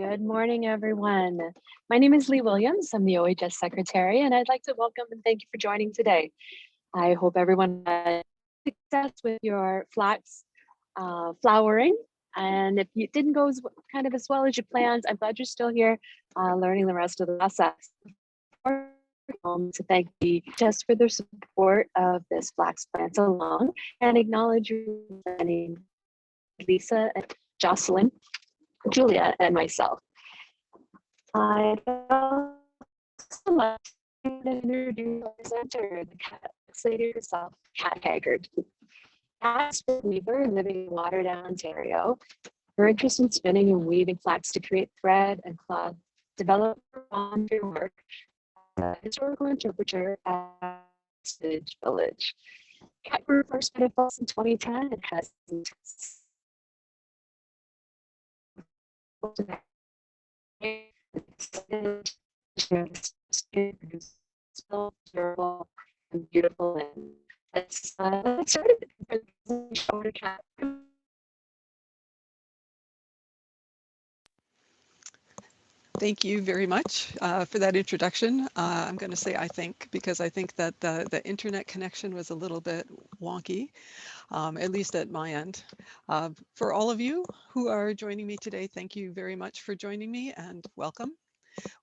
Good morning, everyone. My name is Lee Williams. I'm the OHS Secretary, and I'd like to welcome and thank you for joining today. I hope everyone had success with your flax flowering. And if it didn't go as well as you planned, I'm glad you're still here learning the rest of the process. To thank the just for their support of this flax plant along and acknowledge Lisa and Jocelyn, Julia, and myself. I'd also like to introduce our presenter, the cat lady herself, Cat Haggard. Cat's a weaver living in Waterdown, Ontario. Her interest in spinning and weaving flax to create thread and cloth developed on her work as a historical interpreter at Village Village. Cat grew first spinning flax in 2010 and has still durable and beautiful, and it's started for Cat. Thank you very much for that introduction. I'm going to say I think, because I think that the internet connection was a little bit wonky, at least at my end. For all of you who are joining me today, thank you very much for joining me and welcome.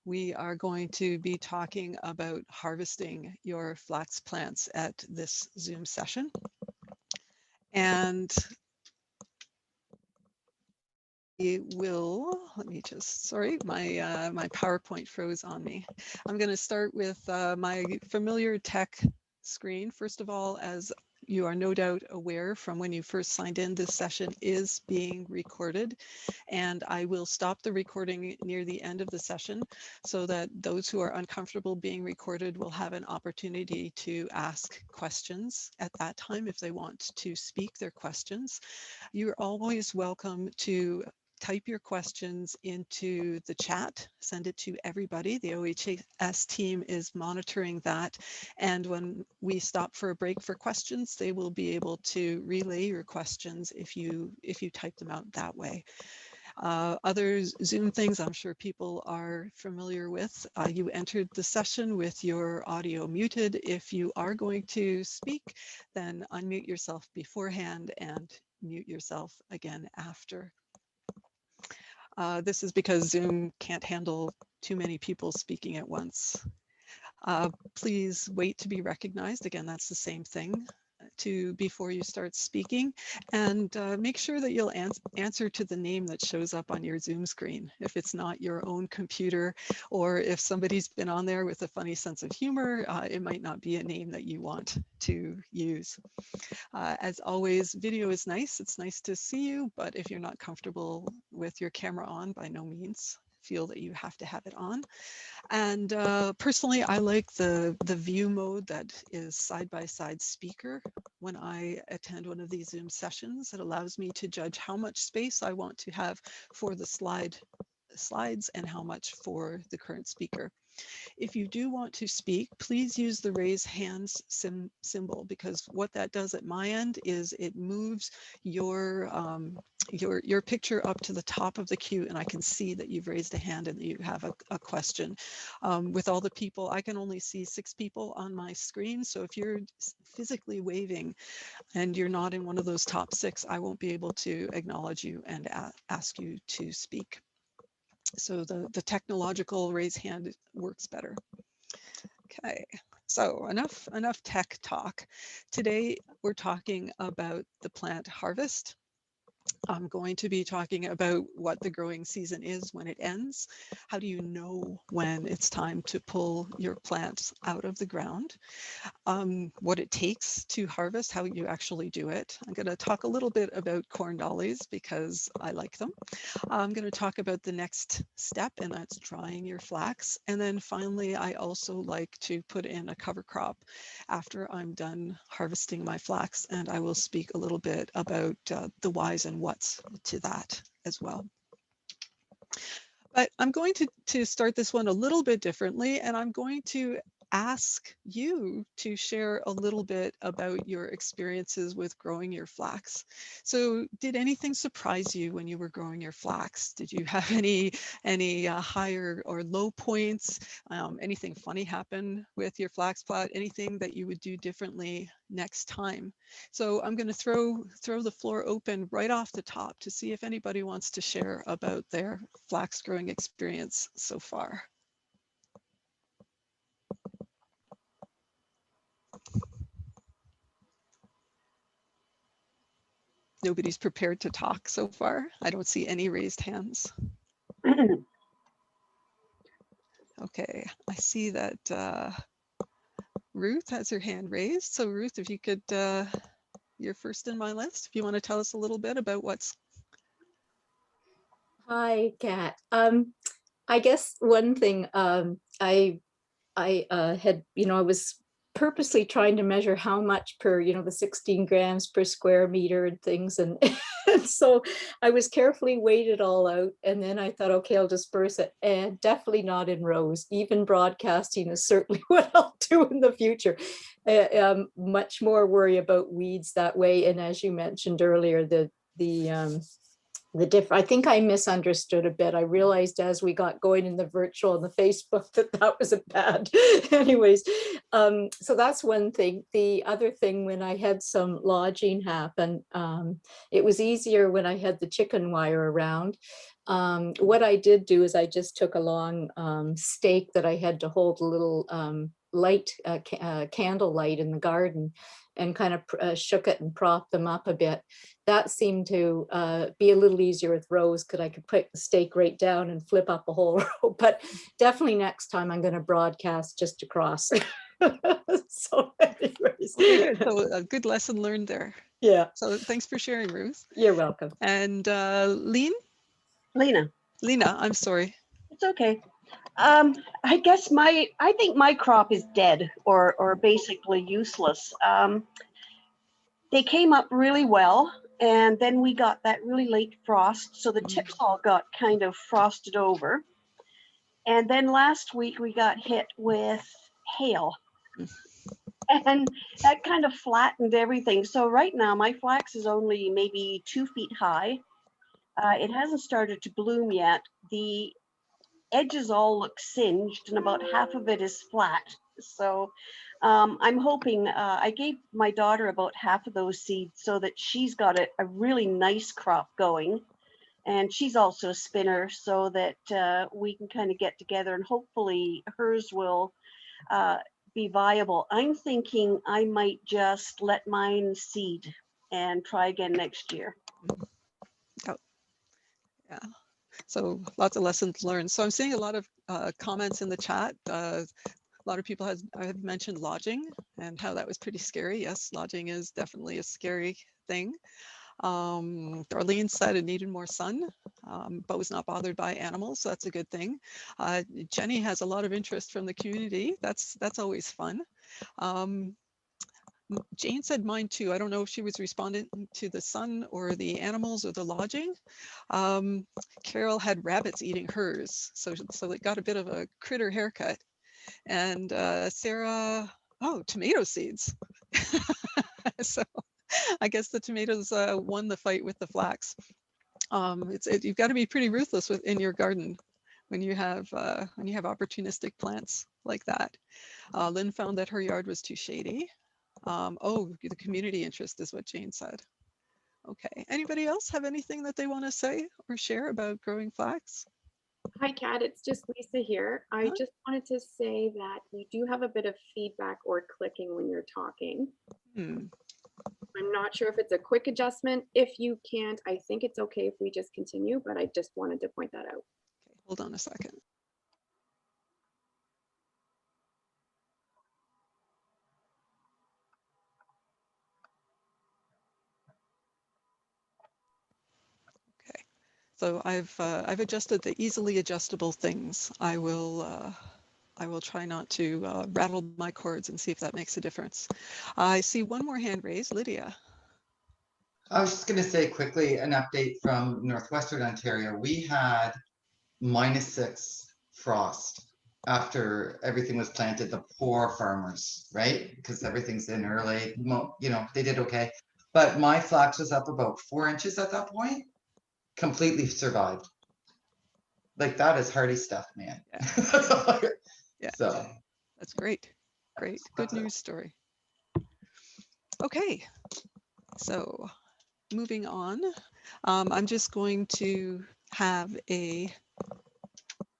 We are going to be talking about harvesting your flax plants at this Zoom session. And we will, let me just, sorry, my PowerPoint froze on me. I'm going to start with my familiar tech screen. First of all, as you are no doubt aware from when you first signed in, this session is being recorded, and I will stop the recording near the end of the session so that those who are uncomfortable being recorded will have an opportunity to ask questions at that time if they want to speak their questions. You're always welcome to type your questions into the chat, send it to everybody. The OHS team is monitoring that. And when we stop for a break for questions, they will be able to relay your questions if you type them out that way. Other Zoom things I'm sure people are familiar with. You entered the session with your audio muted. If you are going to speak, then unmute yourself beforehand and mute yourself again after. This is because Zoom can't handle too many people speaking at once. Please wait to be recognized. Again, that's the same thing before you start speaking, and make sure that you'll answer to the name that shows up on your Zoom screen. If it's not your own computer, or if somebody's been on there with a funny sense of humor, it might not be a name that you want to use. As always, video is nice. It's nice to see you, but if you're not comfortable with your camera on, by no means feel that you have to have it on. And personally, I like the view mode that is side-by-side speaker when I attend one of these Zoom sessions. It allows me to judge how much space I want to have for the slides and how much for the current speaker. If you do want to speak, please use the raise hands symbol, because what that does at my end is it moves your picture up to the top of the queue, and I can see that you've raised a hand and that you have a question. With all the people, I can only see 6 people on my screen, so if you're physically waving and you're not in one of those top 6, I won't be able to acknowledge you and ask you to speak. So the technological raise hand works better. Okay, so enough tech talk. Today we're talking about the plant harvest. I'm going to be talking about what the growing season is when it ends. How do you know when it's time to pull your plants out of the ground? What it takes to harvest, how you actually do it. I'm going to talk a little bit about corn dollies because I like them. I'm going to talk about the next step, and that's drying your flax. And then finally, I also like to put in a cover crop after I'm done harvesting my flax, and I will speak a little bit about the whys and whats to that as well. But I'm going to start this one a little bit differently, and I'm going to ask you to share a little bit about your experiences with growing your flax. So did anything surprise you when you were growing your flax? Did you have any higher or low points? Anything funny happen with your flax plot? Anything that you would do differently next time? So I'm going to throw the floor open right off the top to see if anybody wants to share about their flax growing experience so far. Nobody's prepared to talk so far. I don't see any raised hands. Okay, I see that Ruth has her hand raised. So Ruth, if you could, you're first in my list. If you want to tell us a little bit about what's... Hi, Kat. I guess one thing I had, I was purposely trying to measure how much per, the 16 grams per square meter and things. And, and so I was carefully weighed it all out. And then I thought, okay, I'll disperse it. And definitely not in rows. Even broadcasting is certainly what I'll do in the future. Much more worry about weeds that way. And as you mentioned earlier, I think I misunderstood a bit. I realized as we got going in the virtual and the Facebook that was a bad. Anyways, so that's one thing. The other thing, when I had some lodging happen, it was easier when I had the chicken wire around. What I did do is I just took a long stake that I had to hold a little light, candle light in the garden, and kind of shook it and propped them up a bit. That seemed to be a little easier with rows because I could put the stake right down and flip up a whole row. But definitely next time I'm going to broadcast just across. So anyways. Okay, good. So a good lesson learned there. Yeah. So thanks for sharing, Ruth. You're welcome. And Lena. Lena, I'm sorry. It's okay. I guess I think my crop is dead or basically useless. They came up really well, and then we got that really late frost, so the tips all got kind of frosted over. And then last week we got hit with hail, and that kind of flattened everything. So right now my flax is only maybe 2 feet high. It hasn't started to bloom yet. The edges all look singed and about half of it is flat. So I'm hoping, I gave my daughter about half of those seeds so that she's got a really nice crop going. And she's also a spinner, so that we can kind of get together and hopefully hers will be viable. I'm thinking I might just let mine seed and try again next year. Oh, yeah. So lots of lessons learned. So I'm seeing a lot of comments in the chat. A lot of people have mentioned lodging and how that was pretty scary. Yes, lodging is definitely a scary thing. Darlene said it needed more sun, but was not bothered by animals, so that's a good thing. Jenny has a lot of interest from the community. That's always fun. Jane said mine too. I don't know if she was responding to the sun or the animals or the lodging. Carol had rabbits eating hers, so it got a bit of a critter haircut. And Sarah, oh, tomato seeds. So I guess the tomatoes won the fight with the flax. You've got to be pretty ruthless in your garden when you have opportunistic plants like that. Lynn found that her yard was too shady. Oh, the community interest is what Jane said. Okay, anybody else have anything that they want to say or share about growing flax? Hi, Kat, it's just Lisa here. I just wanted to say that you do have a bit of feedback or clicking when you're talking. I'm not sure if it's a quick adjustment. If you can't, I think it's okay if we just continue, but I just wanted to point that out. Okay, hold on a second. Okay, so I've adjusted the easily adjustable things. I will try not to rattle my cords and see if that makes a difference. I see one more hand raised, Lydia. I was just going to say quickly an update from Northwestern Ontario. We had -6 frost after everything was planted, the poor farmers, right? Because everything's in early, you know, they did okay. But my flax was up about 4 inches at that point, completely survived. Like that is hardy stuff, man. Yeah. Yeah. So That's great. Great. Good that's it. news story. Okay. So moving on, I'm just going to have a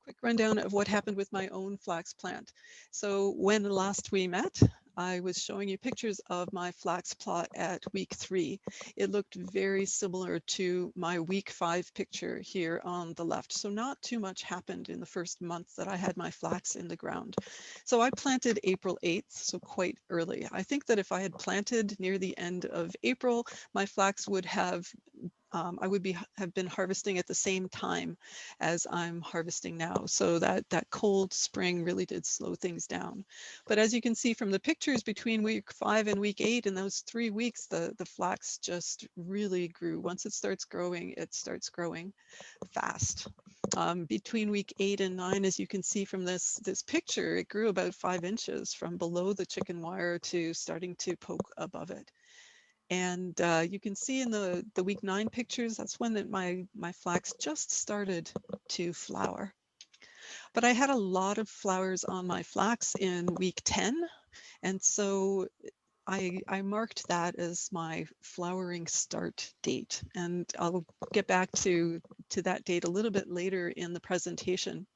quick rundown of what happened with my own flax plant. So when last we met, I was showing you pictures of my flax plot at week 3. It looked very similar to my week 5 picture here on the left. So not too much happened in the first month that I had my flax in the ground. So I planted April 8th, so quite early. I think that if I had planted near the end of April, my flax would have I would have been harvesting at the same time as I'm harvesting now. So that cold spring really did slow things down. But as you can see from the pictures between week 5 and week 8, in those 3 weeks, the flax just really grew. Once it starts growing fast. Between week 8 and 9, as you can see from this picture, it grew about 5 inches from below the chicken wire to starting to poke above it. And you can see in the week 9 pictures, that's when my flax just started to flower. But I had a lot of flowers on my flax in week 10. And so I marked that as my flowering start date. And I'll get back to that date a little bit later in the presentation.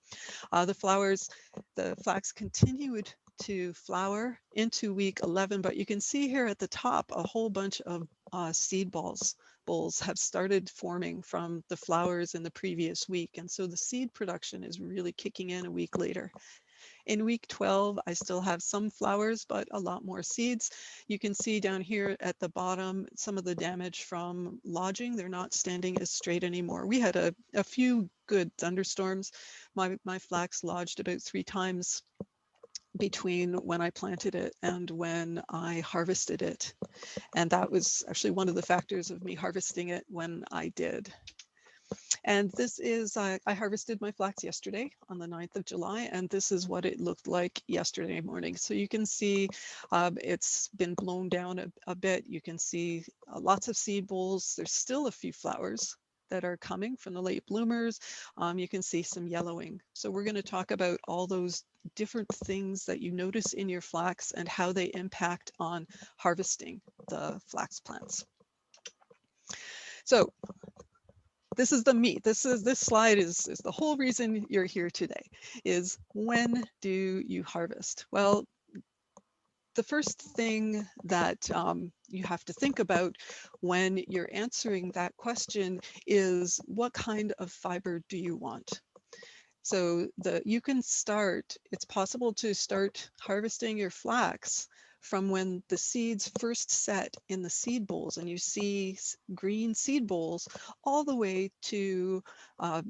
The flax continued to flower into week 11, but you can see here at the top a whole bunch of seed bowls have started forming from the flowers in the previous week. And so the seed production is really kicking in a week later. In week 12, I still have some flowers, but a lot more seeds. You can see down here at the bottom some of the damage from lodging. They're not standing as straight anymore. We had a few good thunderstorms. My flax lodged about 3 times between when I planted it and when I harvested it. And that was actually one of the factors of me harvesting it when I did. And this is, I harvested my flax yesterday on the 9th of July, and this is what it looked like yesterday morning. So you can see it's been blown down a bit. You can see lots of seed bowls. There's still a few flowers that are coming from the late bloomers. You can see some yellowing. So we're going to talk about all those different things that you notice in your flax and how they impact on harvesting the flax plants. So this is the meat. This slide is the whole reason you're here today, is when do you harvest? Well, the first thing that you have to think about when you're answering that question is, what kind of fiber do you want? So it's possible to start harvesting your flax from when the seeds first set in the seed bowls, and you see green seed bowls, all the way to a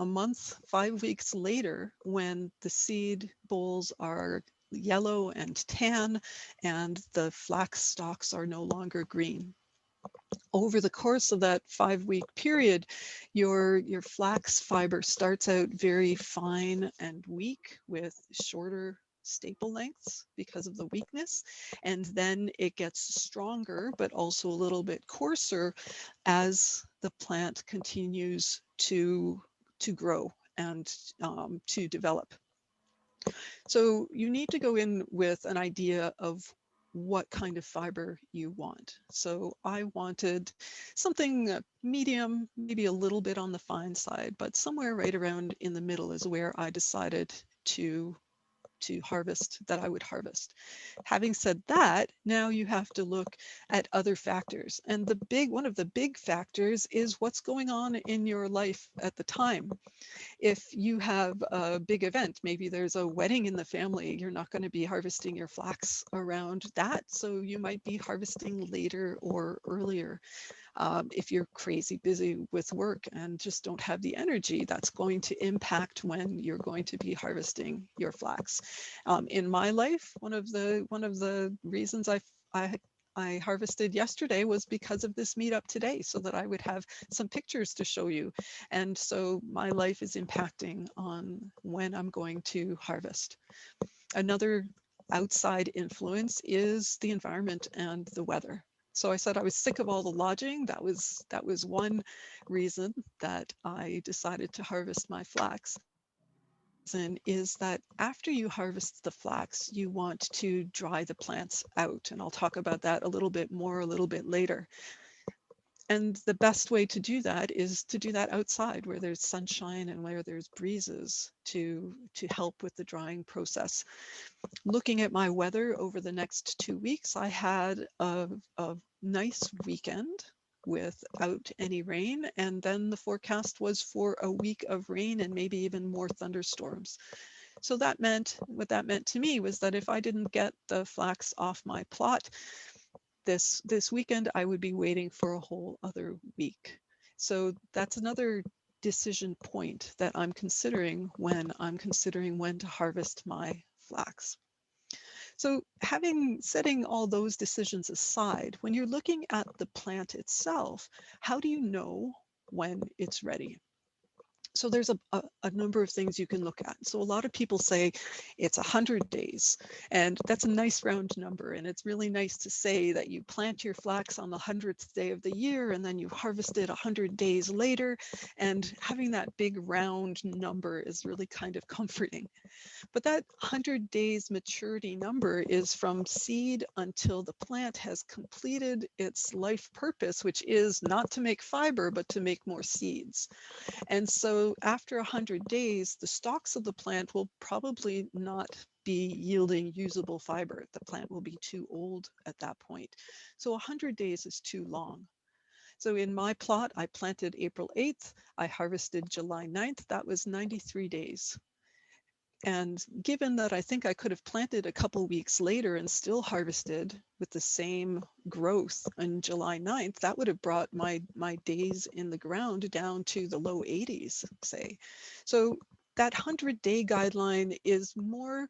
month, 5 weeks later, when the seed bowls are yellow and tan and the flax stalks are no longer green. Over the course of that 5-week period, your flax fiber starts out very fine and weak with shorter staple lengths because of the weakness, and then it gets stronger but also a little bit coarser as the plant continues to grow and to develop. So you need to go in with an idea of what kind of fiber you want. So I wanted something medium, maybe a little bit on the fine side, but somewhere right around in the middle is where I decided to harvest, that I would harvest. Having said that, now you have to look at other factors. And one of the big factors is what's going on in your life at the time. If you have a big event, maybe there's a wedding in the family, you're not going to be harvesting your flax around that. So you might be harvesting later or earlier. If you're crazy busy with work and just don't have the energy, that's going to impact when you're going to be harvesting your flax. In my life, one of the reasons I I harvested yesterday was because of this meetup today, so that I would have some pictures to show you. And so my life is impacting on when I'm going to harvest. Another outside influence is the environment and the weather. So I said I was sick of all the lodging. That was one reason that I decided to harvest my flax. Is that after you harvest the flax, you want to dry the plants out. And I'll talk about that a little bit more a little bit later. And the best way to do that is to do that outside where there's sunshine and where there's breezes to help with the drying process. Looking at my weather over the next 2 weeks, I had a nice weekend without any rain, and then the forecast was for a week of rain and maybe even more thunderstorms. So that meant, what that meant to me was that if I didn't get the flax off my plot this weekend, I would be waiting for a whole other week. So that's another decision point that I'm considering when to harvest my flax. So setting all those decisions aside, when you're looking at the plant itself, how do you know when it's ready? So there's a number of things you can look at. So a lot of people say it's 100 days, and that's a nice round number. And it's really nice to say that you plant your flax on the 100th day of the year, and then you harvest it 100 days later. And having that big round number is really kind of comforting. But that 100 days maturity number is from seed until the plant has completed its life purpose, which is not to make fiber, but to make more seeds. And so after 100 days, the stalks of the plant will probably not be yielding usable fiber. The plant will be too old at that point. So 100 days is too long. So in my plot, I planted April 8th, I harvested July 9th, that was 93 days. And given that I think I could have planted a couple weeks later and still harvested with the same growth on July 9th, that would have brought my days in the ground down to the low 80s, say. So that 100-day guideline is more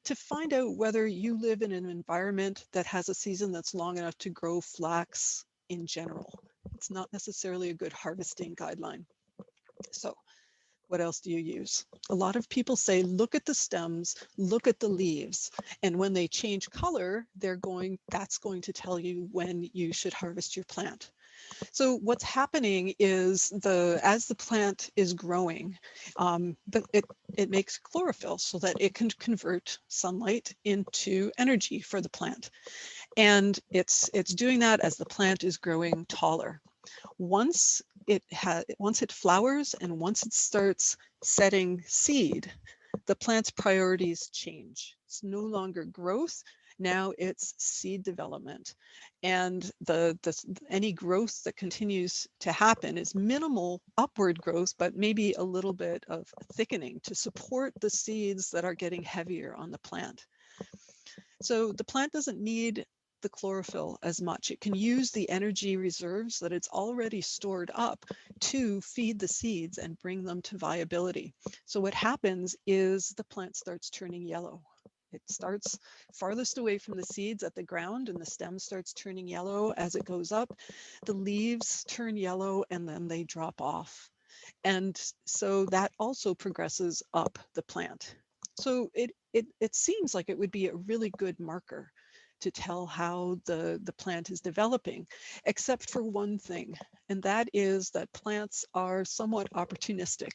to find out whether you live in an environment that has a season that's long enough to grow flax in general. It's not necessarily a good harvesting guideline. So what else do you use? A lot of people say, look at the stems, look at the leaves. And when they change color, that's going to tell you when you should harvest your plant. So what's happening is as the plant is growing, it makes chlorophyll so that it can convert sunlight into energy for the plant. And it's doing that as the plant is growing taller. Once it flowers and once it starts setting seed, the plant's priorities change. It's no longer growth. Now it's seed development. And any growth that continues to happen is minimal upward growth, but maybe a little bit of thickening to support the seeds that are getting heavier on the plant. So the plant doesn't need the chlorophyll as much. It can use the energy reserves that it's already stored up to feed the seeds and bring them to viability. So what happens is the plant starts turning yellow. It starts farthest away from the seeds at the ground, and the stem starts turning yellow as it goes up. The leaves turn yellow and then they drop off. And so that also progresses up the plant. So it seems like it would be a really good marker to tell how the plant is developing, except for one thing, and that is that plants are somewhat opportunistic.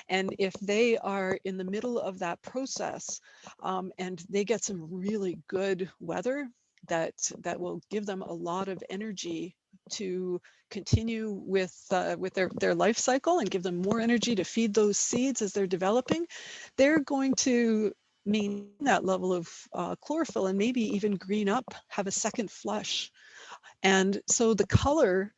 And if they are in the middle of that process and they get some really good weather that will give them a lot of energy to continue with their life cycle and give them more energy to feed those seeds as they're developing, they're going to maintain that level of chlorophyll and maybe even green up, have a second flush. And so the color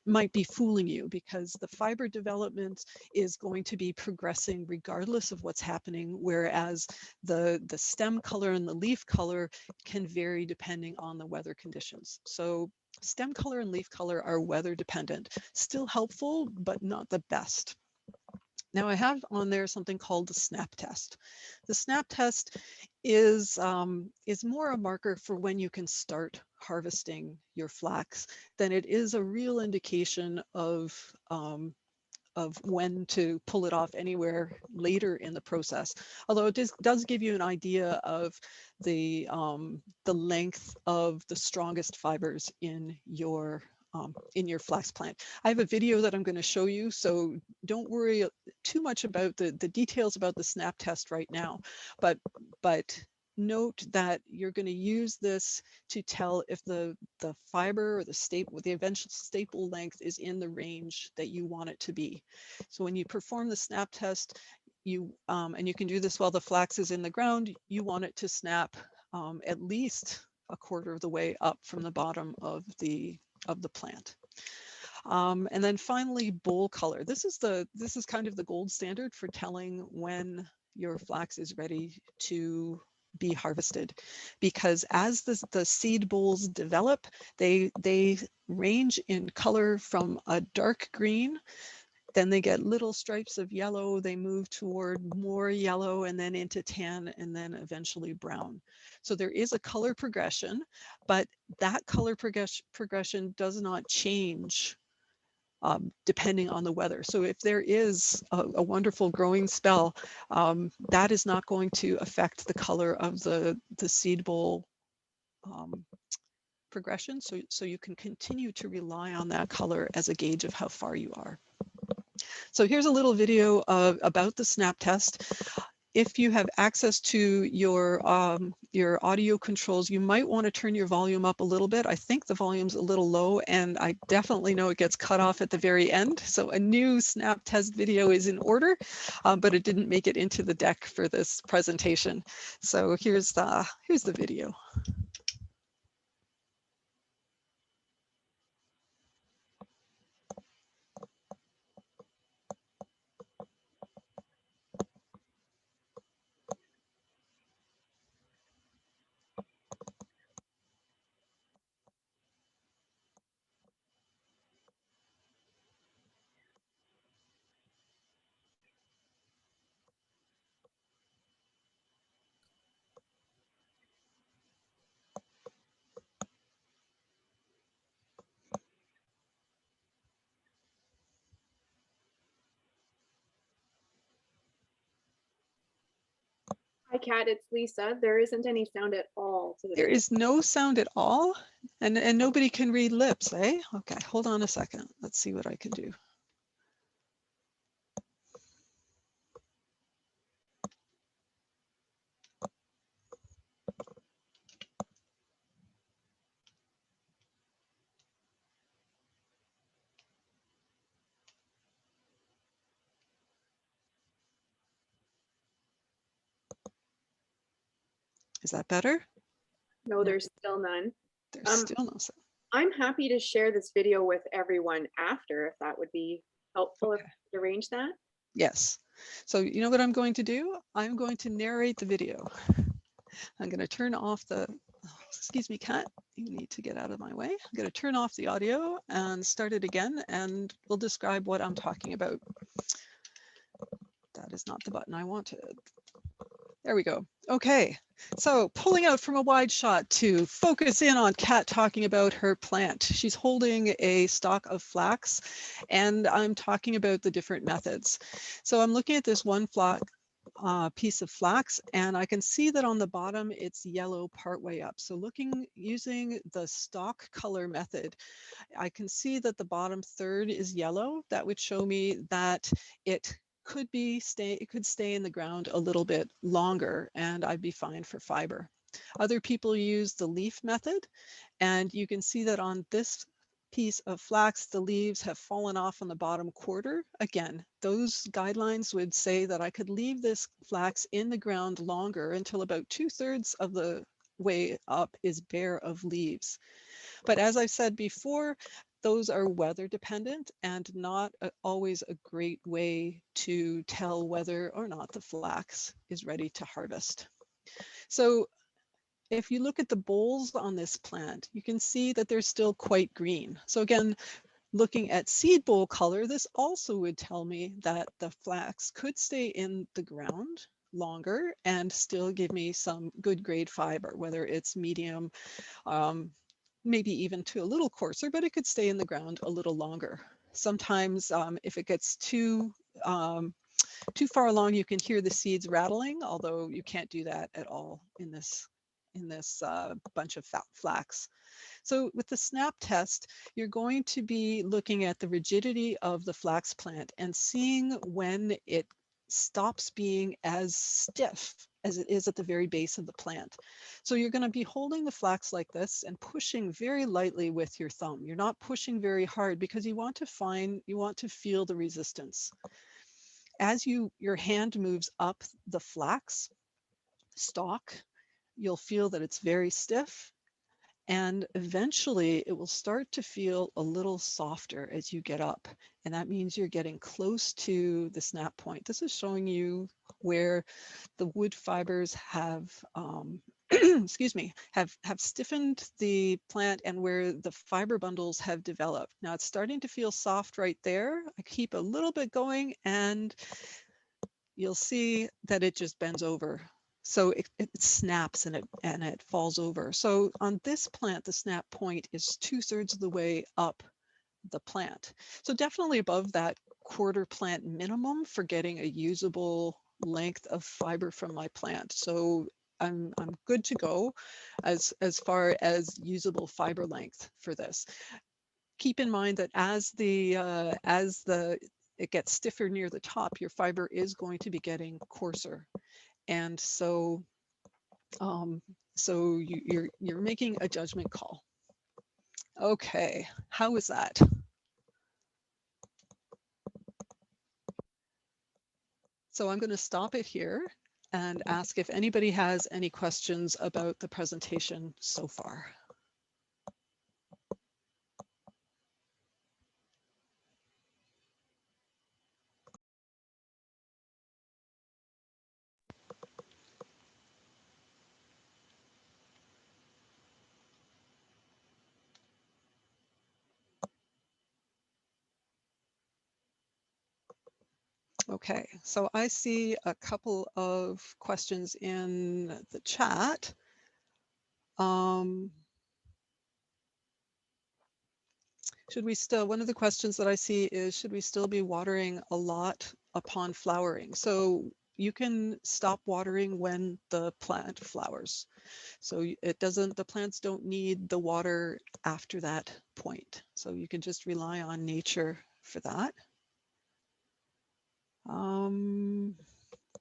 might be fooling you because the fiber development is going to be progressing regardless of what's happening, whereas the stem color and the leaf color can vary depending on the weather conditions. So stem color and leaf color are weather dependent, still helpful, but not the best. Now I have on there something called the snap test. The snap test is more a marker for when you can start harvesting your flax than it is a real indication of when to pull it off anywhere later in the process. Although it does give you an idea of the length of the strongest fibers in your flax plant. I have a video that I'm going to show you, so don't worry too much about the details about the snap test right now, but note that you're going to use this to tell if the fiber or the eventual staple length is in the range that you want it to be. So when you perform the snap test, and you can do this while the flax is in the ground, you want it to snap at least a quarter of the way up from the bottom of the plant. And then finally, bowl color. This is kind of the gold standard for telling when your flax is ready to be harvested, because as the seed bolls develop, they range in color from a dark green, then they get little stripes of yellow, they move toward more yellow, and then into tan, and then eventually brown. So there is a color progression, but that color progression does not change depending on the weather. So if there is a wonderful growing spell, that is not going to affect the color of the seed boll progression. So you can continue to rely on that color as a gauge of how far you are. So here's a little video about the snap test. If you have access to your audio controls, you might want to turn your volume up a little bit. I think the volume's a little low, and I definitely know it gets cut off at the very end. So a new snap test video is in order, but it didn't make it into the deck for this presentation. So here's the video. Hi, Kat, it's Lisa. There isn't any sound at all to the There video. is no sound at all, and nobody can read lips, eh? Okay, hold on a second. Let's see what I can do. Is that better? No, there's still none. There's still no sound. I'm happy to share this video with everyone after, if that would be helpful, if Okay. we could arrange that. Yes. So you know what I'm going to do? I'm going to narrate the video. I'm going to turn off the, excuse me, Kat, you need to get out of my way. I'm going to turn off the audio and start it again, and we'll describe what I'm talking about. That is not the button I wanted. There we go. Okay, so pulling out from a wide shot to focus in on Kat talking about her plant. She's holding a stalk of flax, and I'm talking about the different methods. So I'm looking at this one piece of flax, and I can see that on the bottom it's yellow partway up. So using the stalk color method, I can see that the bottom third is yellow. That would show me that it could stay in the ground a little bit longer, and I'd be fine for fiber. Other people use the leaf method, and you can see that on this piece of flax, the leaves have fallen off on the bottom quarter. Again, those guidelines would say that I could leave this flax in the ground longer until about 2/3 of the way up is bare of leaves. But as I've said before, those are weather dependent and not always a great way to tell whether or not the flax is ready to harvest. So if you look at the bolls on this plant, you can see that they're still quite green. So again, Looking at seed bowl color, this also would tell me that the flax could stay in the ground longer and still give me some good grade fiber, whether it's medium, maybe even to a little coarser, but it could stay in the ground a little longer. Sometimes if it gets too far along, you can hear the seeds rattling, although you can't do that at all in this bunch of flax. So with the SNAP test, you're going to be looking at the rigidity of the flax plant and seeing when it stops being as stiff as it is at the very base of the plant. So you're going to be holding the flax like this and pushing very lightly with your thumb. You're not pushing very hard because you want to feel the resistance. As your hand moves up the flax stalk, you'll feel that it's very stiff. And eventually it will start to feel a little softer as you get up. And that means you're getting close to the snap point. This is showing you where the wood fibers have, excuse me, have stiffened the plant and where the fiber bundles have developed. Now it's starting to feel soft right there. I keep a little bit going and you'll see that it just bends over. So it snaps and it falls over. So on this plant, the snap point is 2/3 of the way up the plant. So definitely above that quarter plant minimum for getting a usable length of fiber from my plant. So I'm good to go as far as usable fiber length for this. Keep in mind that as it gets stiffer near the top, your fiber is going to be getting coarser. And so you're making a judgment call. Okay, how is that? So I'm going to stop it here and ask if anybody has any questions about the presentation so far. Okay, so I see a couple of questions in the chat. One of the questions that I see is, should we still be watering a lot upon flowering? So you can stop watering when the plant flowers. So the plants don't need the water after that point. So you can just rely on nature for that.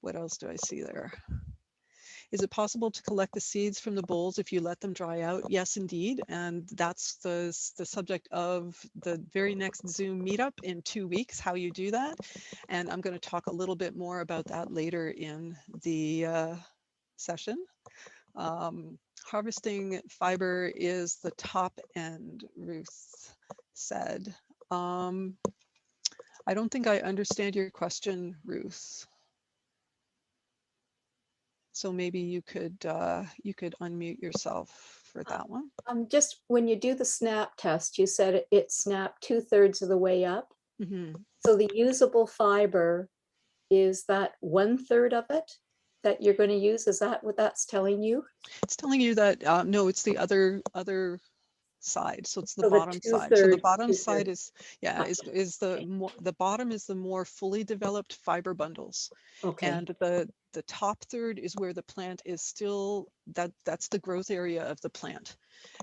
What else do I see there? Is it possible to collect the seeds from the bowls if you let them dry out? Yes, indeed. And that's the subject of the very next Zoom meetup in 2 weeks, how you do that. And I'm going to talk a little bit more about that later in the session. Harvesting fiber is the top end, Ruth said. I don't think I understand your question, Ruth. So maybe you could unmute yourself for that one. Just when you do the snap test, you said it snapped 2/3 of the way up. Mm-hmm. So the usable fiber, is that 1/3 of it that you're going to use? Is that what that's telling you? It's telling you that no, it's the other side. So it's the So the bottom side. So the 2/3, bottom 2/3. side is the bottom is the more fully developed fiber bundles. Okay. And the top third is where the plant is still, that's the growth area of the plant.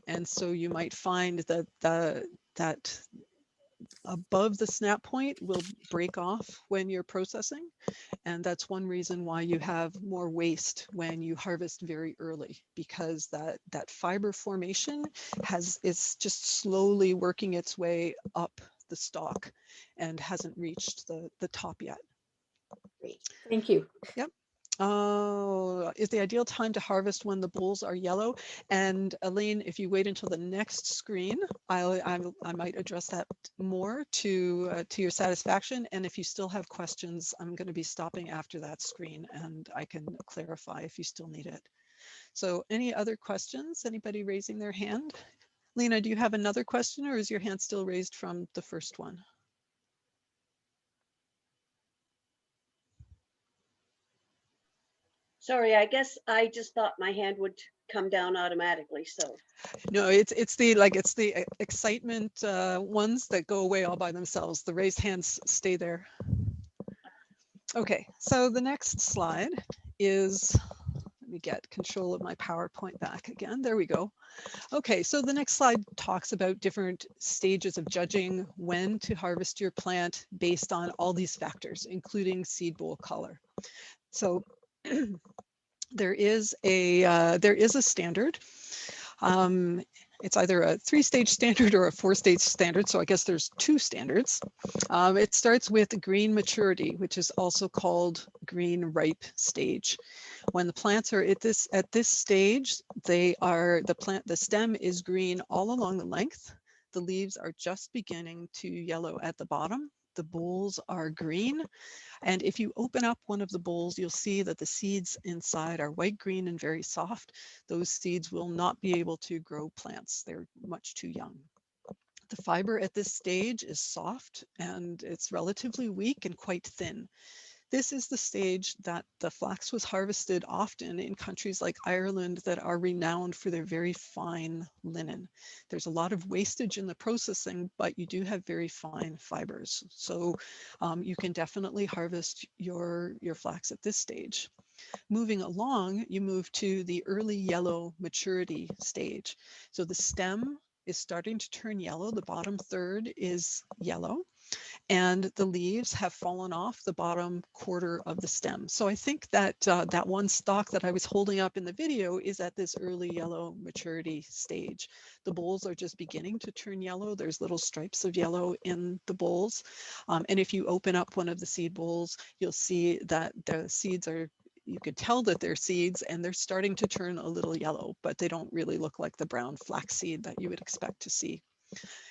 And so you might find that that above the snap point will break off when you're processing. And that's one reason why you have more waste when you harvest very early, because that fiber formation is just slowly working its way up the stalk and hasn't reached the top yet. Great. Thank you. Yep. Is the ideal time to harvest when the bowls are yellow? And Elaine, if you wait until the next screen, I might address that more to your satisfaction. And if you still have questions, I'm going to be stopping after that screen and I can clarify if you still need it. So any other questions? Anybody raising their hand? Lena, do you have another question, or is your hand still raised from the first one? Sorry, I guess I just thought my hand would come down automatically, so. No, it's the excitement ones that go away all by themselves. The raised hands stay there. Okay, so the next slide is, let me get control of my PowerPoint back again. There we go. Okay, so the next slide talks about different stages of judging when to harvest your plant based on all these factors, including seed bowl color. So there is a standard. It's either a 3-stage standard or a 4-stage standard. So I guess there's 2 standards. It starts with green maturity, which is also called green ripe stage. When the plants are at this stage, the stem is green all along the length. The leaves are just beginning to yellow at the bottom. The bolls are green. And if you open up one of the bowls, you'll see that the seeds inside are white, green, and very soft. Those seeds will not be able to grow plants. They're much too young. The fiber at this stage is soft and it's relatively weak and quite thin. This is the stage that the flax was harvested often in countries like Ireland that are renowned for their very fine linen. There's a lot of wastage in the processing, but you do have very fine fibers. So you can definitely harvest your flax at this stage. Moving along, you move to the early yellow maturity stage. So the stem is starting to turn yellow. The bottom third is yellow, and the leaves have fallen off the bottom quarter of the stem. So I think that that one stalk that I was holding up in the video is at this early yellow maturity stage. The bolls are just beginning to turn yellow. There's little stripes of yellow in the bolls. And if you open up one of the seed bowls, you'll see that the seeds are, you could tell that they're seeds and they're starting to turn a little yellow, but they don't really look like the brown flax seed that you would expect to see.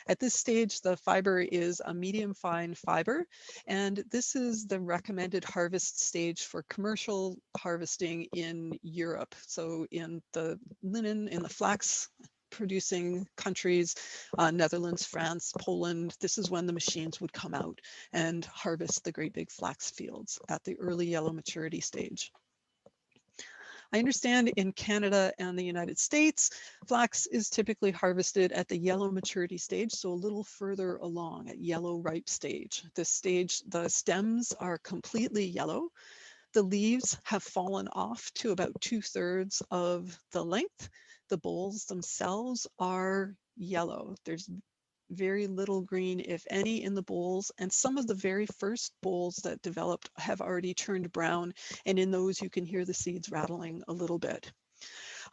At this stage, the fiber is a medium fine fiber, and this is the recommended harvest stage for commercial harvesting in Europe. So in the linen, in the flax producing countries, Netherlands, France, Poland, this is when the machines would come out and harvest the great big flax fields at the early yellow maturity stage. I understand in Canada and the United States, flax is typically harvested at the yellow maturity stage, so a little further along at yellow ripe stage. This stage, the stems are completely yellow. The leaves have fallen off to about 2/3 of the length. The bolls themselves are yellow. There's very little green, if any, in the bolls, and some of the very first bolls that developed have already turned brown, and in those you can hear the seeds rattling a little bit.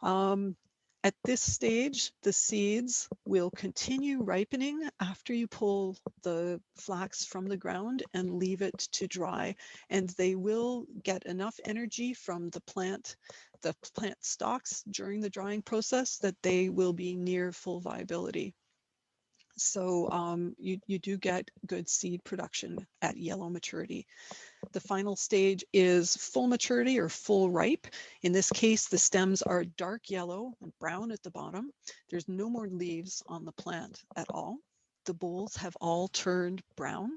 At this stage, the seeds will continue ripening after you pull the flax from the ground and leave it to dry, and they will get enough energy from the plant stalks during the drying process that they will be near full viability. So you do get good seed production at yellow maturity. The final stage is full maturity or full ripe. In this case, the stems are dark yellow and brown at the bottom. There's no more leaves on the plant at all. The bolls have all turned brown,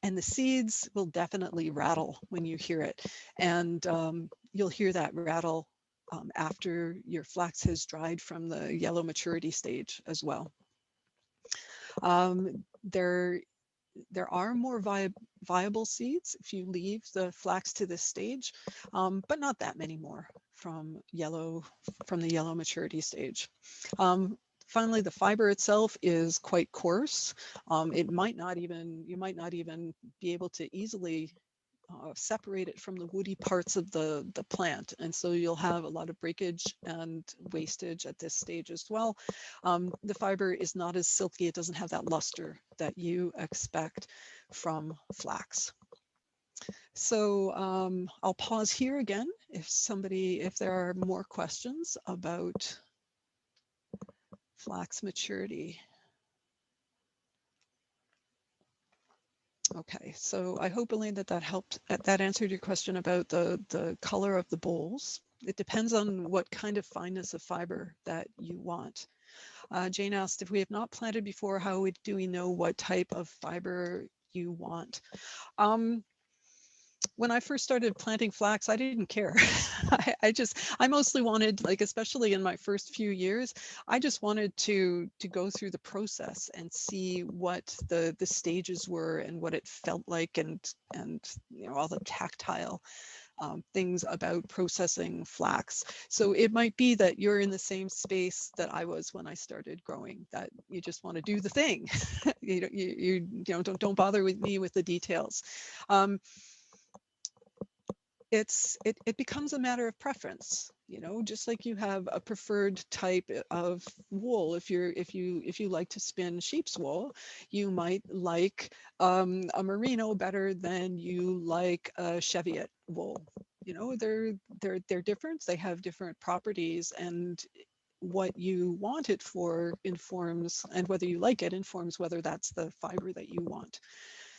and the seeds will definitely rattle when you hear it. And you'll hear that rattle after your flax has dried from the yellow maturity stage as well. There are more viable seeds if you leave the flax to this stage, but not that many more from the yellow maturity stage. Finally, the fiber itself is quite coarse. You might not even be able to easily separate it from the woody parts of the plant, and so you'll have a lot of breakage and wastage at this stage as well. The fiber is not as silky, it doesn't have that luster that you expect from flax. So I'll pause here again if there are more questions about flax maturity. Okay, so I hope, Elaine, that helped, that answered your question about the color of the bolls. It depends on what kind of fineness of fiber that you want. Jane asked, if we have not planted before, how do we know what type of fiber you want? When I first started planting flax, I didn't care. I mostly wanted, like, especially in my first few years, I just wanted to go through the process and see what the stages were and what it felt like, and you know, all the tactile things about processing flax. So it might be that you're in the same space that I was when I started growing, that you just want to do the thing. You know, don't bother with me with the details. It becomes a matter of preference, you know, just like you have a preferred type of wool. If you like to spin sheep's wool, you might like a merino better than you like a cheviot wool. You know, they're different. They have different properties, and what you want it for informs, and whether you like it informs whether that's the fiber that you want.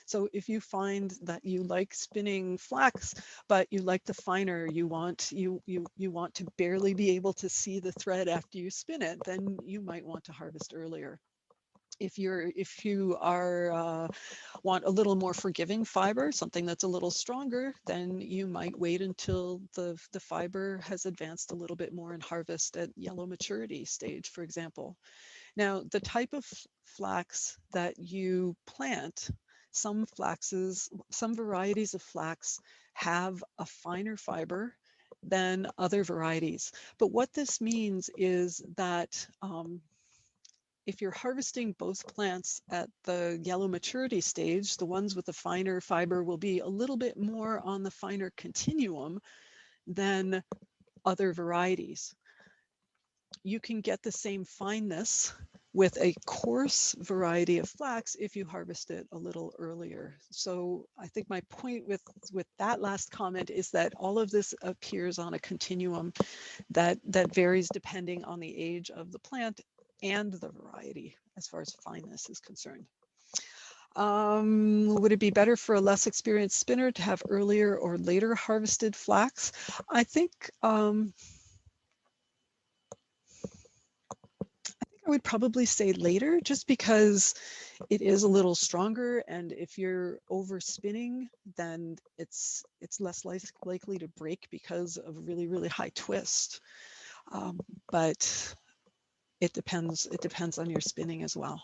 So if you find that you like spinning flax, but you like the finer, you want to barely be able to see the thread after you spin it, then you might want to harvest earlier. If you are want a little more forgiving fiber, something that's a little stronger, then you might wait until the fiber has advanced a little bit more and harvest at yellow maturity stage, for example. Now, the type of flax that you plant, some varieties of flax have a finer fiber than other varieties. But what this means is that if you're harvesting both plants at the yellow maturity stage, the ones with the finer fiber will be a little bit more on the finer continuum than other varieties. You can get the same fineness with a coarse variety of flax if you harvest it a little earlier. So I think my point with that last comment is that all of this appears on a continuum that varies depending on the age of the plant and the variety as far as fineness is concerned. Would it be better for a less experienced spinner to have earlier or later harvested flax? I think I would probably say later, just because it is a little stronger, and if you're over spinning, then it's less likely to break because of really high twist. But it depends on your spinning as well.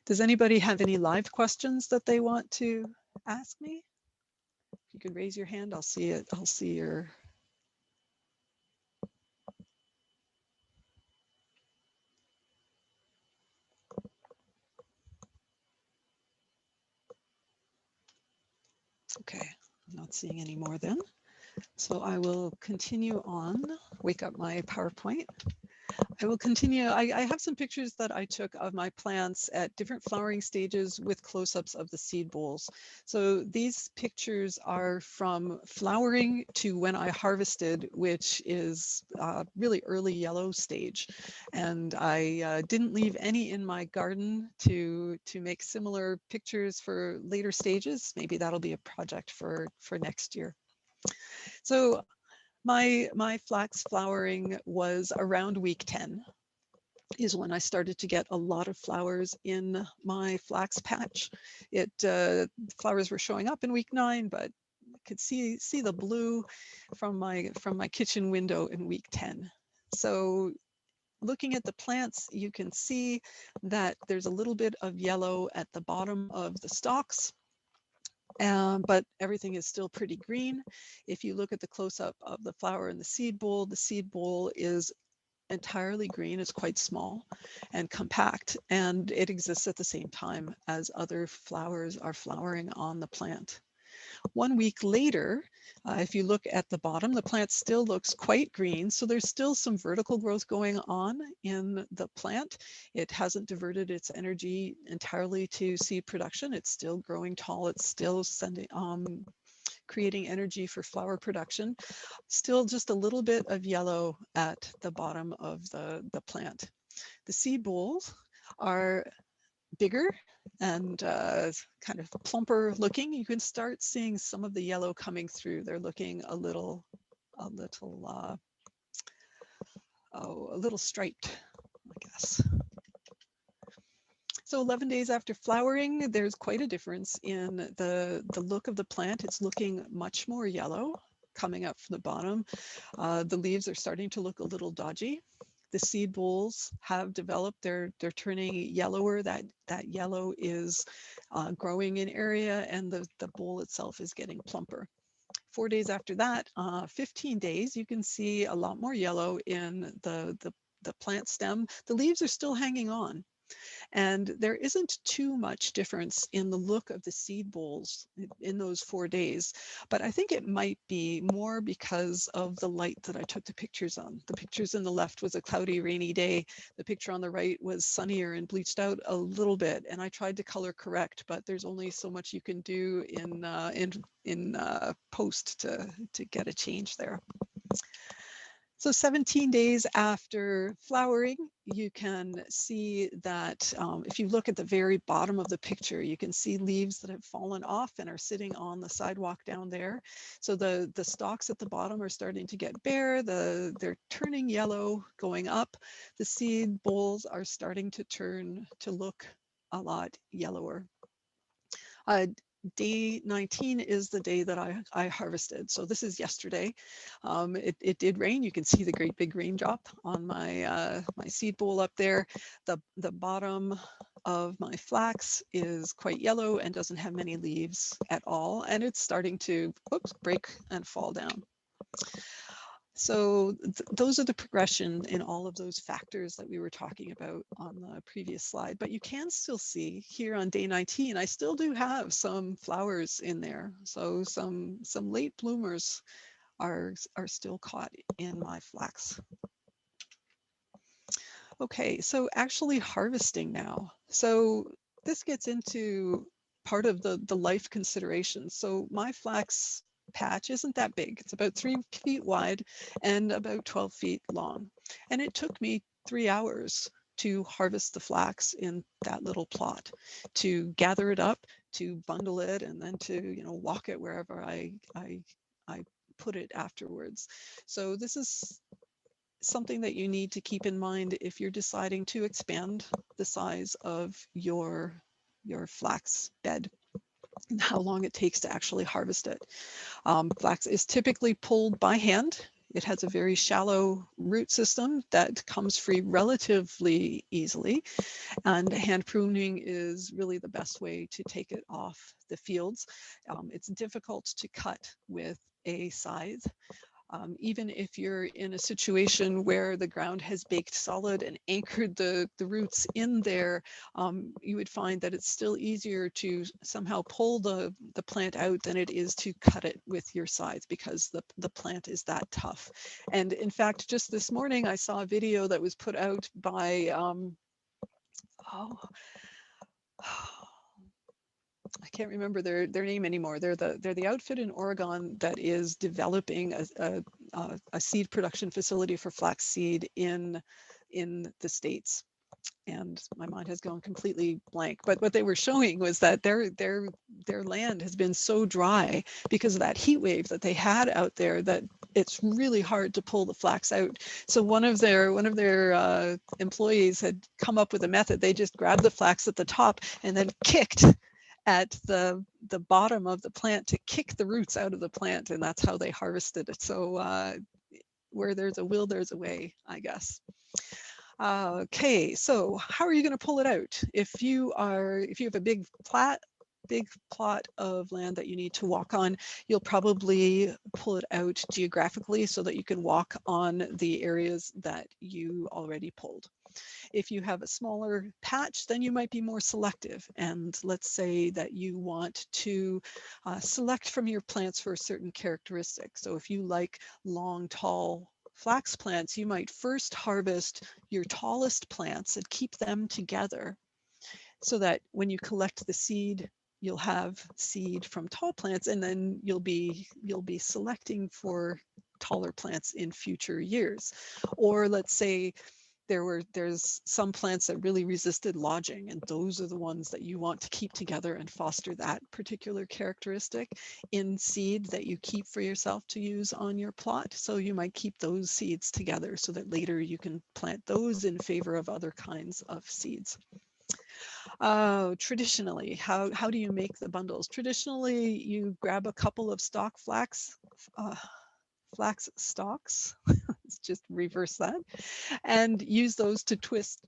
Does anybody have any live questions that they want to ask me? If you could raise your hand, I'll see it. I'll see your. Okay, I'm not seeing any more then. So I will continue on, wake up my PowerPoint. I will continue. I have some pictures that I took of my plants at different flowering stages with close-ups of the seed bowls. So these pictures are from flowering to when I harvested, which is really early yellow stage. And I didn't leave any in my garden to make similar pictures for later stages. Maybe that'll be a project for next year. So my flax flowering was around week 10 is when I started to get a lot of flowers in my flax patch. Flowers were showing up in week 9, but I could see the blue from my kitchen window in week 10. So looking at the plants, you can see that there's a little bit of yellow at the bottom of the stalks. But everything is still pretty green. If you look at the close-up of the flower in the seed bowl is entirely green. It's quite small and compact, and it exists at the same time as other flowers are flowering on the plant. 1 week later, if you look at the bottom, the plant still looks quite green. So there's still some vertical growth going on in the plant. It hasn't diverted its energy entirely to seed production. It's still growing tall. It's still creating energy for flower production. Still just a little bit of yellow at the bottom of the plant. The seed bowls are bigger and kind of plumper looking. You can start seeing some of the yellow coming through. They're looking a little striped. I I guess. So 11 days after flowering, there's quite a difference in the look of the plant. It's looking much more yellow coming up from the bottom. The leaves are starting to look a little dodgy. The seed bolls have developed, they're turning yellower. That yellow is growing in area, and the boll itself is getting plumper. 4 days after that, 15 days, you can see a lot more yellow in the plant stem. The leaves are still hanging on. And there isn't too much difference in the look of the seed bolls in those 4 days, but I think it might be more because of the light that I took the pictures on. The pictures on the left was a cloudy, rainy day. The picture on the right was sunnier and bleached out a little bit, and I tried to color correct, but there's only so much you can do in post to get a change there. So 17 days after flowering, you can see that if you look at the very bottom of the picture, you can see leaves that have fallen off and are sitting on the sidewalk down there. So the stalks at the bottom are starting to get bare. They're turning yellow, going up. The seed bolls are starting to look a lot yellower. Day 19 is the day that I harvested. So this is yesterday. It did rain. You can see the great big raindrop on my my seed bowl up there. The bottom of my flax is quite yellow and doesn't have many leaves at all. And it's starting to break and fall down. So those are the progression in all of those factors that we were talking about on the previous slide. But you can still see here on day 19, I still do have some flowers in there. So some late bloomers are still caught in my flax. Okay, so actually harvesting now. So this gets into part of the life considerations. So my flax patch isn't that big. It's about 3 feet wide and about 12 feet long. And it took me 3 hours to harvest the flax in that little plot, to gather it up, to bundle it, and then to walk it wherever I put it afterwards. So this is something that you need to keep in mind if you're deciding to expand the size of your flax bed and how long it takes to actually harvest it. Flax is typically pulled by hand. It has a very shallow root system that comes free relatively easily, and hand pruning is really the best way to take it off the fields. It's difficult to cut with a scythe. Even if you're in a situation where the ground has baked solid and anchored the roots in there, you would find that it's still easier to somehow pull the plant out than it is to cut it with your scythe, because the plant is that tough. And in fact, just this morning, I saw a video that was put out by, I can't remember their name anymore. They're the outfit in Oregon that is developing a seed production facility for flaxseed in the States. And my mind has gone completely blank. But what they were showing was that their land has been so dry because of that heat wave that they had out there that it's really hard to pull the flax out. So one of their employees had come up with a method. They just grabbed the flax at the top and then kicked at the bottom of the plant to kick the roots out of the plant, and that's how they harvested it. So where there's a will, there's a way, I guess. Okay, so how are you going to pull it out? If you have a big plot of land that you need to walk on, you'll probably pull it out geographically so that you can walk on the areas that you already pulled. If you have a smaller patch, then you might be more selective. And let's say that you want to select from your plants for a certain characteristic. So if you like long, tall flax plants, you might first harvest your tallest plants and keep them together so that when you collect the seed, you'll have seed from tall plants, and then you'll be selecting for taller plants in future years. Or let's say there's some plants that really resisted lodging, and those are the ones that you want to keep together and foster that particular characteristic in seed that you keep for yourself to use on your plot. So you might keep those seeds together so that later you can plant those in favor of other kinds of seeds. Traditionally, how do you make the bundles? Traditionally, you grab a couple of stock flax stalks, let's just reverse that, and use those to twist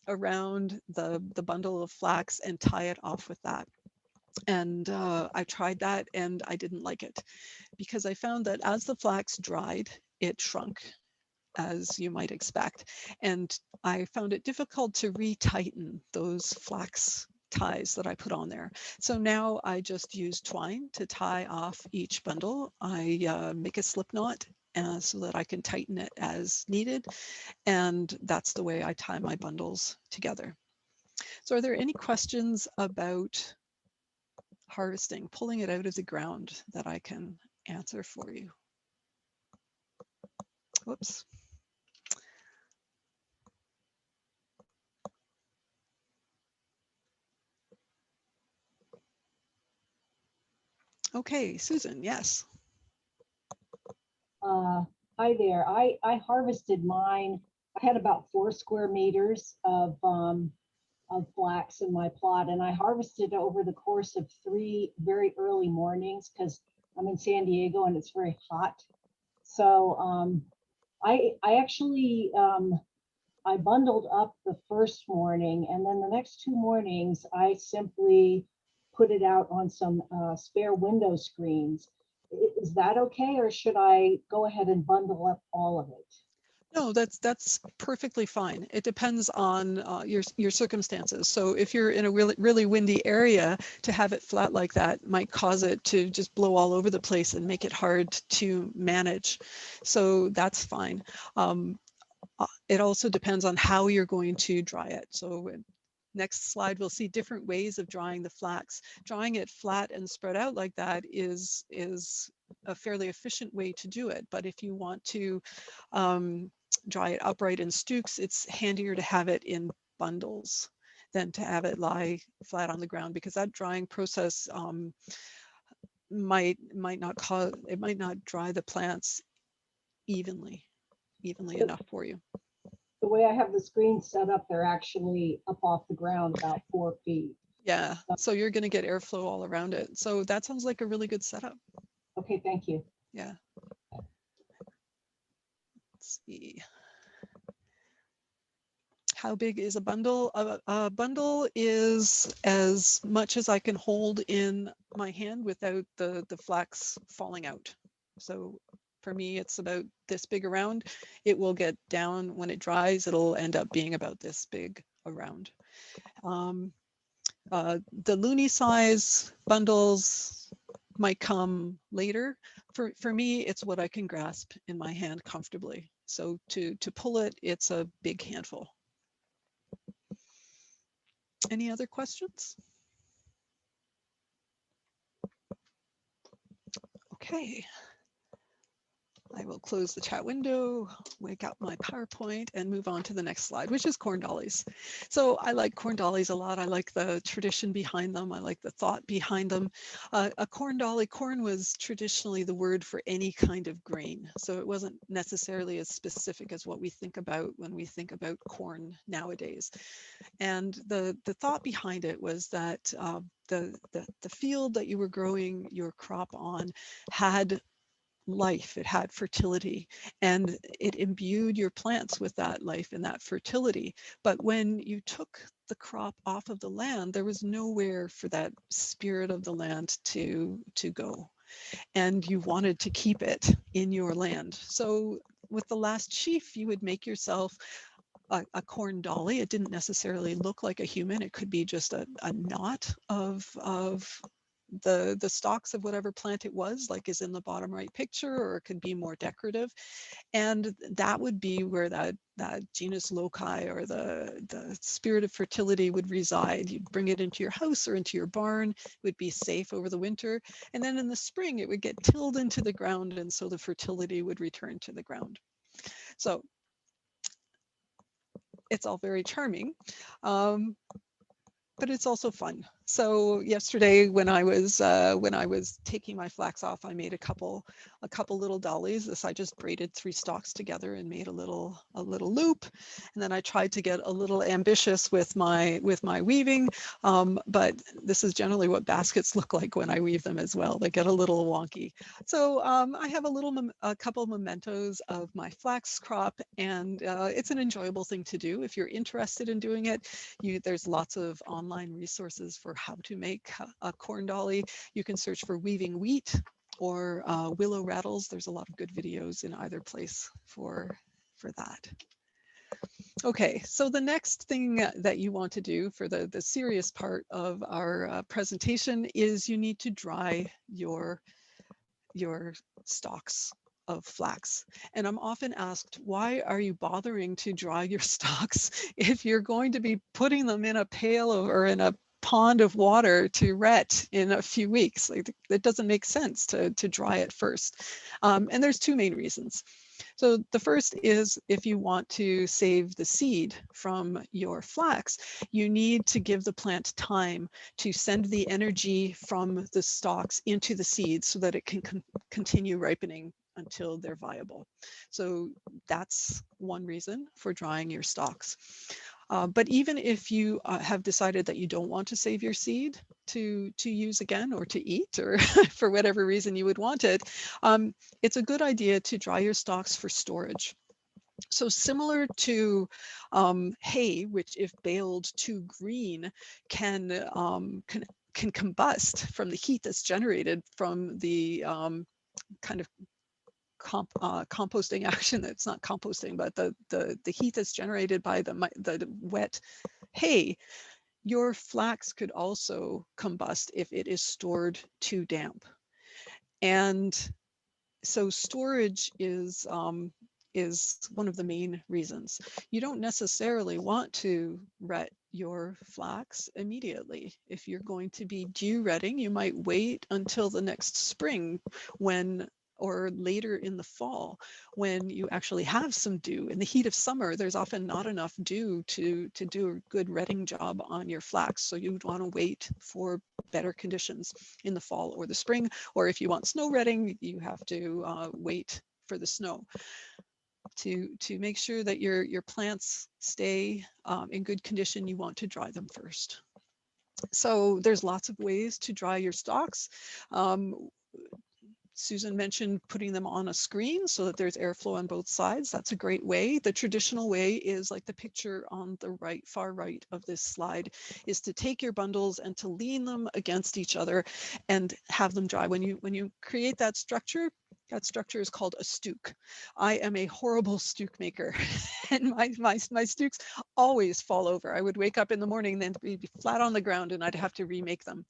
around the bundle of flax and tie it off with that. And I tried that and I didn't like it, because I found that as the flax dried, it shrunk, as you might expect. And I found it difficult to retighten those flax ties that I put on there. So now I just use twine to tie off each bundle. I make a slip knot so that I can tighten it as needed. And that's the way I tie my bundles together. So are there any questions about harvesting, pulling it out of the ground, that I can answer for you? Whoops. Okay, Susan, yes. Hi there. I harvested mine. I had about 4 square meters of flax in my plot, and I harvested over the course of 3 very early mornings because I'm in San Diego and it's very hot. So I actually I bundled up the first morning, and then the next 2 mornings I simply put it out on some spare window screens. Is that okay, or should I go ahead and bundle up all of it? No, that's perfectly fine. It depends on your circumstances. So if you're in a really windy area, to have it flat like that might cause it to just blow all over the place and make it hard to manage. So that's fine. It also depends on how you're going to dry it. So next slide, we'll see different ways of drying the flax. Drying it flat and spread out like that is a fairly efficient way to do it. But if you want to dry it upright in stooks, it's handier to have it in bundles than to have it lie flat on the ground, because that drying process might not dry the plants evenly enough for you. The way I have the screens set up, they're actually up off the ground about 4 feet. Yeah, so you're going to get airflow all around it. So that sounds like a really good setup. Okay, thank you. Yeah. Let's see. How big is a bundle? A bundle is as much as I can hold in my hand without the flax falling out. So for me, it's about this big around. It will get down when it dries. It'll end up being about this big around. The loonie size bundles might come later. For me, it's what I can grasp in my hand comfortably. So to pull it, it's a big handful. Any other questions? Okay. I will close the chat window, wake up my PowerPoint, and move on to the next slide, which is corn dollies. So I like corn dollies a lot. I like the tradition behind them. I like the thought behind them. A corn dolly, corn was traditionally the word for any kind of grain. So it wasn't necessarily as specific as what we think about when we think about corn nowadays. And the thought behind it was that the field that you were growing your crop on had life, it had fertility, and it imbued your plants with that life and that fertility. But when you took the crop off of the land, there was nowhere for that spirit of the land to go, and you wanted to keep it in your land. So with the last sheaf, you would make yourself a corn dolly. It didn't necessarily look like a human. It could be just a knot of the stalks of whatever plant it was, like is in the bottom right picture, or it could be more decorative. And that would be where that genus loci, or the spirit of fertility, would reside. You'd bring it into your house or into your barn. It would be safe over the winter. And then in the spring, it would get tilled into the ground, and so the fertility would return to the ground. So it's all very charming. But it's also fun. So yesterday when I was taking my flax off, I made a couple little dollies. This I just braided 3 stalks together and made a little loop. And then I tried to get a little ambitious with my weaving. But this is generally what baskets look like when I weave them as well. They get a little wonky. So I have a couple mementos of my flax crop, and it's an enjoyable thing to do. If you're interested in doing it, there's lots of online resources for how to make a corn dolly. You can search for weaving wheat or willow rattles. There's a lot of good videos in either place for that. Okay, so the next thing that you want to do for the serious part of our presentation is you need to dry your stalks of flax. And I'm often asked, why are you bothering to dry your stalks if you're going to be putting them in a pail or in a pond of water to ret in a few weeks? Like, it doesn't make sense to dry it first. And there's 2 main reasons. So the first is, if you want to save the seed from your flax, you need to give the plant time to send the energy from the stalks into the seeds so that it can continue ripening until they're viable. So that's one reason for drying your stalks. But even if you have decided that you don't want to save your seed to use again or to eat, or for whatever reason you would want it, it's a good idea to dry your stalks for storage. So similar to hay, which if baled too green can combust from the heat that's generated from the kind of composting action. That's not composting, but the heat that's generated by the wet hay. Your flax could also combust if it is stored too damp. And so storage is one of the main reasons. You don't necessarily want to ret your flax immediately. If you're going to be dew retting, you might wait until the next spring or later in the fall when you actually have some dew. In the heat of summer, there's often not enough dew to do a good retting job on your flax. So you would want to wait for better conditions in the fall or the spring. Or if you want snow retting, you have to wait for the snow. To make sure that your plants stay in good condition, you want to dry them first. So there's lots of ways to dry your stalks. Susan mentioned putting them on a screen so that there's airflow on both sides. That's a great way. The traditional way is like the picture on the right, far right of this slide, is to take your bundles and to lean them against each other and have them dry. When you create that structure is called a stook. I am a horrible stook maker, and my stooks always fall over. I would wake up in the morning, then be flat on the ground, and I'd have to remake them.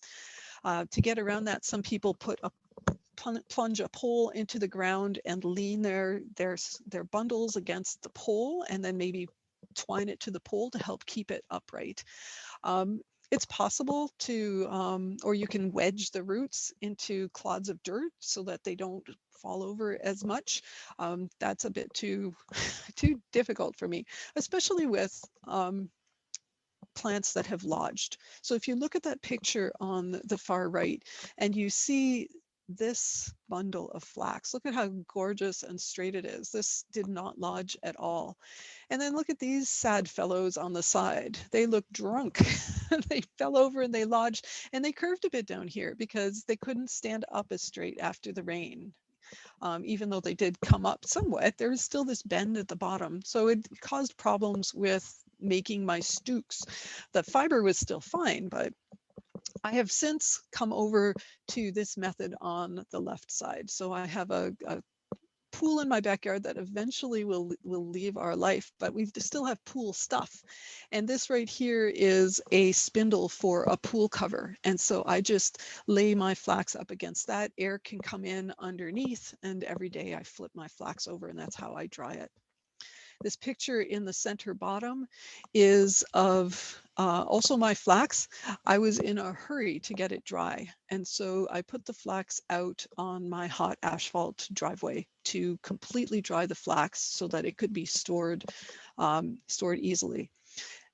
To get around that, some people plunge a pole into the ground and lean their bundles against the pole, and then maybe twine it to the pole to help keep it upright. It's possible to, or you can wedge the roots into clods of dirt so that they don't fall over as much. That's a bit too difficult for me, especially with plants that have lodged. So if you look at that picture on the far right and you see this bundle of flax, look at how gorgeous and straight it is. This did not lodge at all. And then look at these sad fellows on the side. They look drunk. They fell over and they lodged, and they curved a bit down here because they couldn't stand up as straight after the rain. Even though they did come up somewhat, there was still this bend at the bottom. So it caused problems with making my stooks. The fiber was still fine, but I have since come over to this method on the left side. So I have a pool in my backyard that eventually will leave our life, but we still have pool stuff. And this right here is a spindle for a pool cover. And so I just lay my flax up against that. Air can come in underneath, and every day I flip my flax over, and that's how I dry it. This picture in the center bottom is of also my flax. I was in a hurry to get it dry, and so I put the flax out on my hot asphalt driveway to completely dry the flax so that it could be stored easily.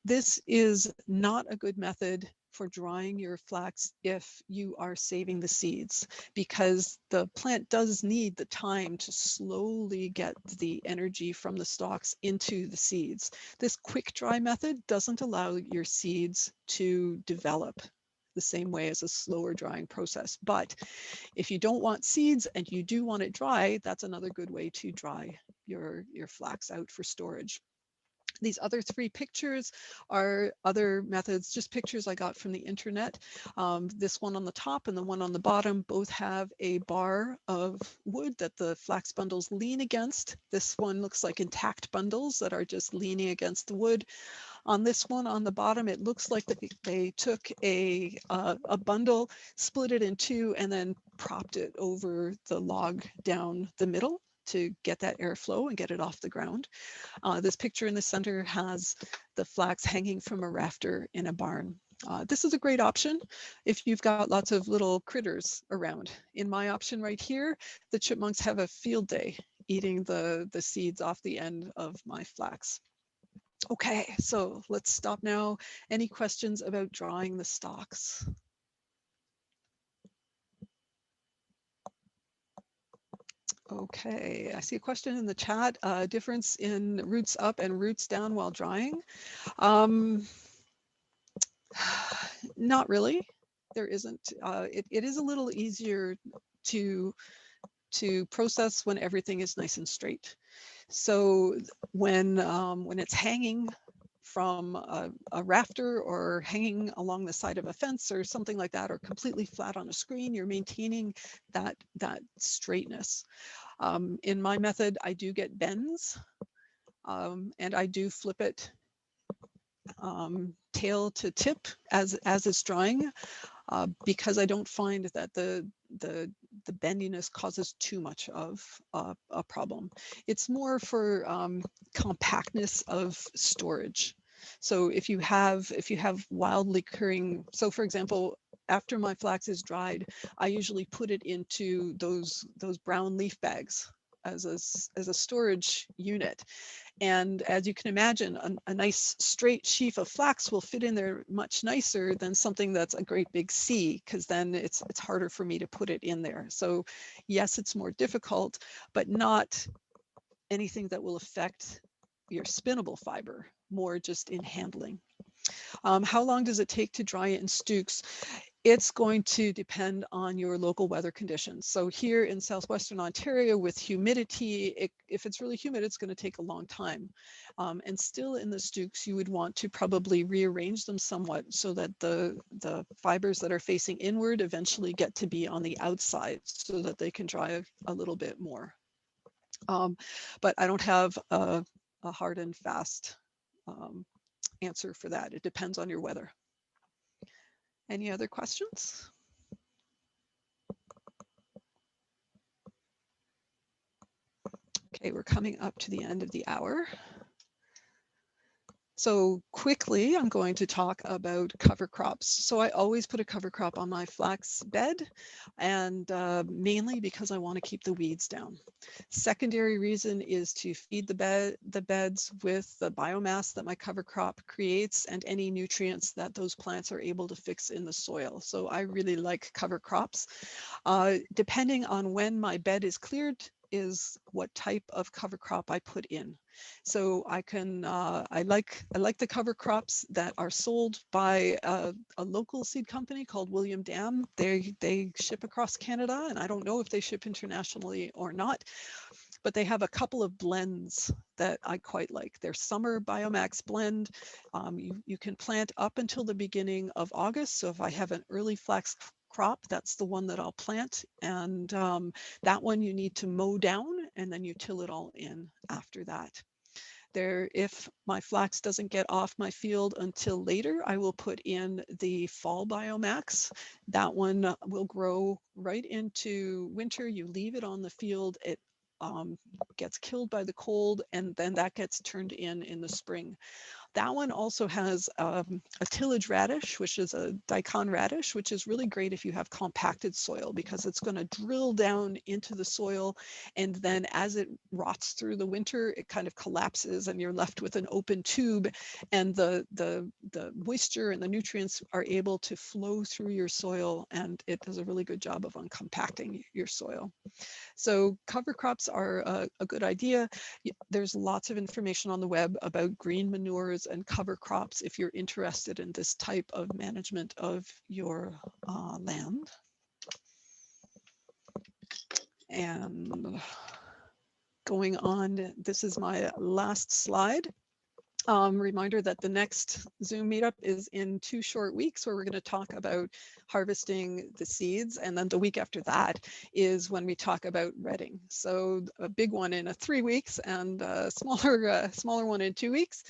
This is not a good method for drying your flax if you are saving the seeds, because the plant does need the time to slowly get the energy from the stalks into the seeds. This quick dry method doesn't allow your seeds to develop the same way as a slower drying process. But if you don't want seeds and you do want it dry, that's another good way to dry your flax out for storage. These other three pictures are other methods, just pictures I got from the internet. This one on the top and the one on the bottom both have a bar of wood that the flax bundles lean against. This one looks like intact bundles that are just leaning against the wood. On this one on the bottom, it looks like they took a bundle, split it in two, and then propped it over the log down the middle to get that airflow and get it off the ground. This picture in the center has the flax hanging from a rafter in a barn. This is a great option if you've got lots of little critters around. In my option right here, the chipmunks have a field day eating the seeds off the end of my flax. Okay, so let's stop now. Any questions about drying the stalks? Okay, I see a question in the chat, difference in roots up and roots down while drying. Not really, there isn't. It is a little easier to process when everything is nice and straight. So when it's hanging from a rafter or hanging along the side of a fence or something like that, or completely flat on a screen, you're maintaining that straightness. In my method, I do get bends, and I do flip it tail to tip as it's drying, because I don't find that the bendiness causes too much of a problem. It's more for compactness of storage. So if you have wildly occurring, so for example, after my flax is dried, I usually put it into those brown leaf bags as a storage unit. And as you can imagine, a nice straight sheaf of flax will fit in there much nicer than something that's a great big C, because then it's harder for me to put it in there. So yes, it's more difficult, but not anything that will affect your spinnable fiber, more just in handling. How long does it take to dry it in stooks? It's going to depend on your local weather conditions. So here in southwestern Ontario with humidity, if it's really humid, it's going to take a long time. And still in the stooks, you would want to probably rearrange them somewhat so that the fibers that are facing inward eventually get to be on the outside so that they can dry a little bit more. But I don't have a hard and fast answer for that. It depends on your weather. Any other questions? Okay, we're coming up to the end of the hour. So quickly, I'm going to talk about cover crops. So I always put a cover crop on my flax bed, and mainly because I want to keep the weeds down. Secondary reason is to feed the beds with the biomass that my cover crop creates and any nutrients that those plants are able to fix in the soil. So I really like cover crops. Depending on when my bed is cleared is what type of cover crop I put in. So I can, I like the cover crops that are sold by a local seed company called William Dam. They ship across Canada, and I don't know if they ship internationally or not, but they have a couple of blends that I quite like. Their summer Biomax blend, you can plant up until the beginning of August. So if I have an early flax crop, that's the one that I'll plant. And that one you need to mow down and then you till it all in after that. If my flax doesn't get off my field until later, I will put in the fall Biomax. That one will grow right into winter. You leave it on the field. It gets killed by the cold, and then that gets turned in the spring. That one also has a tillage radish, which is a daikon radish, which is really great if you have compacted soil, because it's going to drill down into the soil, and then as it rots through the winter, it kind of collapses and you're left with an open tube, and the moisture and the nutrients are able to flow through your soil, and it does a really good job of uncompacting your soil. So cover crops are a good idea. There's lots of information on the web about green manures and cover crops if you're interested in this type of management of your land. And going on, this is my last slide. Reminder that the next Zoom meetup is in 2 short weeks, where we're going to talk about harvesting the seeds, and then the week after that is when we talk about redding. So a big one in 3 weeks, and a smaller one in 2 weeks.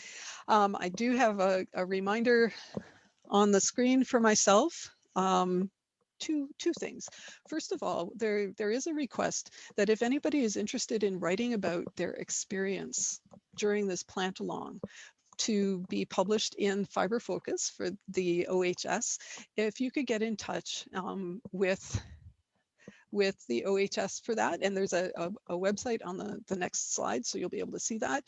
I do have a reminder on the screen for myself. Two things. First of all, there is a request that if anybody is interested in writing about their experience during this plant along, to be published in Fiber Focus for the OHS, if you could get in touch with the OHS for that, and there's a website on the next slide, so you'll be able to see that.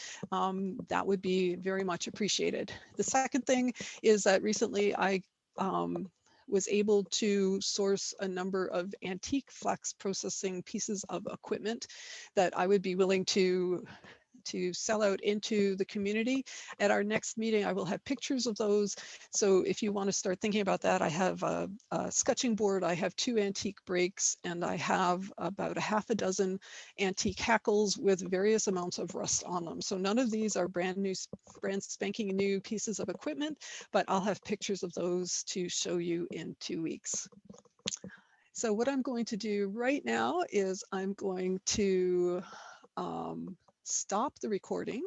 That would be very much appreciated. The second thing is that recently I was able to source a number of antique flax processing pieces of equipment that I would be willing to sell out into the community. At our next meeting, I will have pictures of those. So if you want to start thinking about that, I have a sketching board, I have 2 antique brakes, and I have about 6 antique hackles with various amounts of rust on them. So none of these are brand spanking new pieces of equipment, but I'll have pictures of those to show you in 2 weeks. So what I'm going to do right now is I'm going to stop the recording